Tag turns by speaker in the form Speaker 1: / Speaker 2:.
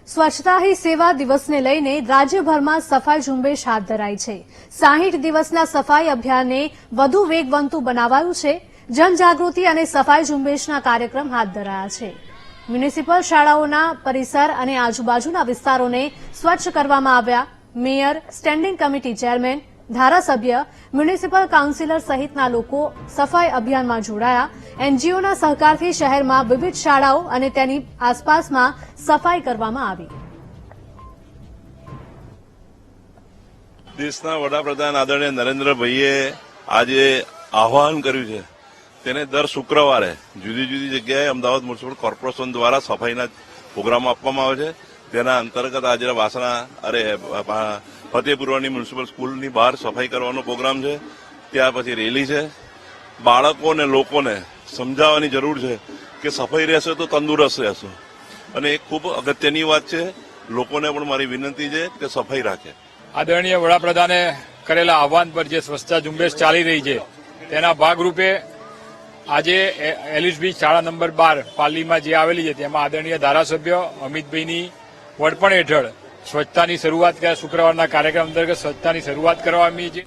Speaker 1: સ્વચ્છતા હી સેવા દિવસને લઈને રાજ્યભરમાં સફાઈ ઝુંબેશ હાથ ધરાઈ છે। 60 દિવસના સફાઈ અભિયાનને વધુ વેગવંતું બનાવાયું છે। જનજાગૃતિ અને સફાઈ ઝુંબેશના કાર્યક્રમ હાથ ધરાયા છે। મ્યુનિસિપલ શાળાઓના પરિસર અને આજુબાજુના વિસ્તારોને સ્વચ્છ કરવામાં આવ્યા। મેયર, સ્ટેન્ડિંગ કમિટી ચેરમેન, ધારાસભ્ય, મ્યુનિસિપલ કાઉન્સિલર સહિતના લોકો સફાઈ અભિયાનમાં જોડાયા। એનજીઓના સહકારથી શહેરમાં વિવિધ શાળાઓ અને તેની આસપાસમાં સફાઈ કરવામાં આવી।
Speaker 2: દેશના વડાપ્રધાન આદરણીય નરેન્દ્રભાઈએ આજે આહવાન કર્યું છે તેને દર શુક્રવારે જુદી જુદી જગ્યાએ અમદાવાદ મ્યુનિસિપલ કોર્પોરેશન દ્વારા સફાઈના પ્રોગ્રામ આપવામાં આવે છે। તેના અંતર્ગત આજે વાસણા ફતેપુરાની મ્યુનિસિપલ સ્કૂલની બહાર સફાઈ કરવાનો પ્રોગ્રામ છે। ત્યાર પછી રેલી છે। બાળકોને લોકોને સમજાવવાની જરૂર છે કે સફાઈ રહેશે તો તંદુરસ્ત રહેશે અને એ ખૂબ અગત્યની વાત છે। લોકોને પણ મારી વિનંતી છે કે સફાઈ રાખે।
Speaker 3: આદરણીય વડાપ્રધાને કરેલા આહવાન પર જે સ્વચ્છતા ઝુંબેશ ચાલી રહી છે તેના ભાગરૂપે આજે એલએસબી શાળા નંબર 12 પાલીમાં જે આવેલી છે તેમાં આદરણીય ધારાસભ્ય અમિતભાઈની વડપણ હેઠળ સ્વચ્છતાની શરૂઆત શુક્રવારના કાર્યક્રમ અંતર્ગત સ્વચ્છતાની શરૂઆત કરવામાં આવી છે।